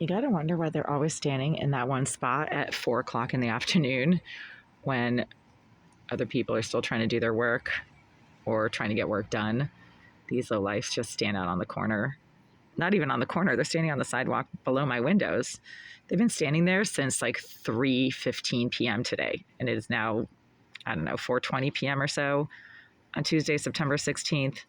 You gotta wonder why they're always standing in that one spot at 4 o'clock in the afternoon when other people are still trying to do their work or trying to get work done. These lowlifes just stand out on the corner. Not even on the corner, they're standing on the sidewalk below my windows. They've been standing there since like 3:15 p.m. today, and it is now, I don't know, 4:20 p.m. or so on Tuesday, September 16th.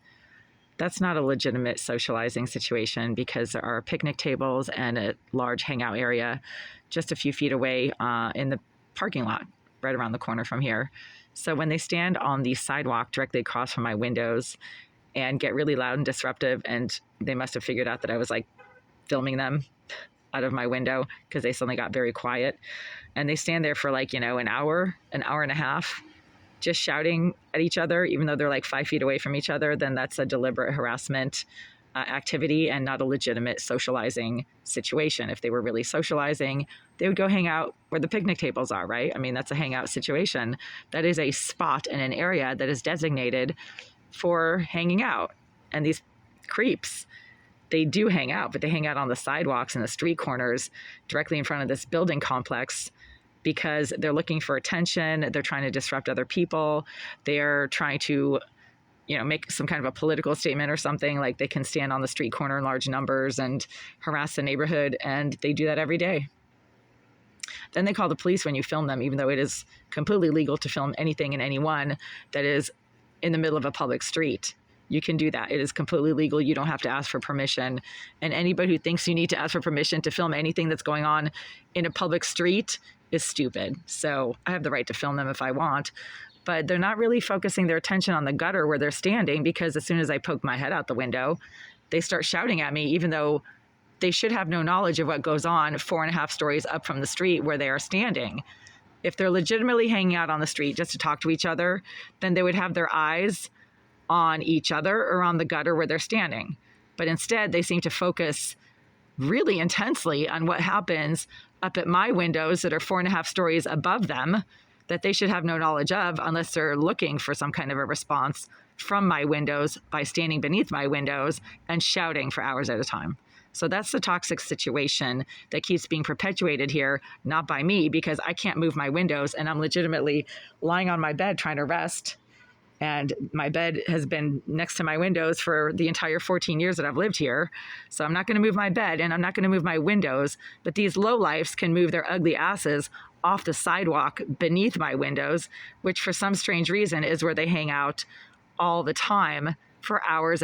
That's not a legitimate socializing situation because there are picnic tables and a large hangout area just a few feet away in the parking lot right around the corner from here. So when they stand on the sidewalk directly across from my windows and get really loud and disruptive, and they must have figured out that I was like filming them out of my window because they suddenly got very quiet, and they stand there for like, an hour and a half just shouting at each other, even though they're like 5 feet away from each other, then that's a deliberate harassment activity and not a legitimate socializing situation. If they were really socializing, they would go hang out where the picnic tables are, right? I mean, that's a hangout situation. That is a spot in an area that is designated for hanging out. And these creeps, they do hang out, but they hang out on the sidewalks and the street corners directly in front of this building complex because they're looking for attention. They're trying to disrupt other people. They're trying to, make some kind of a political statement or something. Like they can stand on the street corner in large numbers and harass the neighborhood. And they do that every day. Then they call the police when you film them, even though it is completely legal to film anything and anyone that is in the middle of a public street. You can do that. It is completely legal. You don't have to ask for permission. And anybody who thinks you need to ask for permission to film anything that's going on in a public street is stupid. So I have the right to film them if I want, but they're not really focusing their attention on the gutter where they're standing, because as soon as I poke my head out the window, they start shouting at me, even though they should have no knowledge of what goes on 4.5 stories up from the street where they are standing. If they're legitimately hanging out on the street just to talk to each other, then they would have their eyes on each other or on the gutter where they're standing. But instead, they seem to focus really intensely on what happens up at my windows that are 4.5 stories above them, that they should have no knowledge of unless they're looking for some kind of a response from my windows by standing beneath my windows and shouting for hours at a time. So that's the toxic situation that keeps being perpetuated here, not by me, because I can't move my windows and I'm legitimately lying on my bed trying to rest. And my bed has been next to my windows for the entire 14 years that I've lived here. So I'm not going to move my bed and I'm not going to move my windows. But these lowlifes can move their ugly asses off the sidewalk beneath my windows, which for some strange reason is where they hang out all the time for hours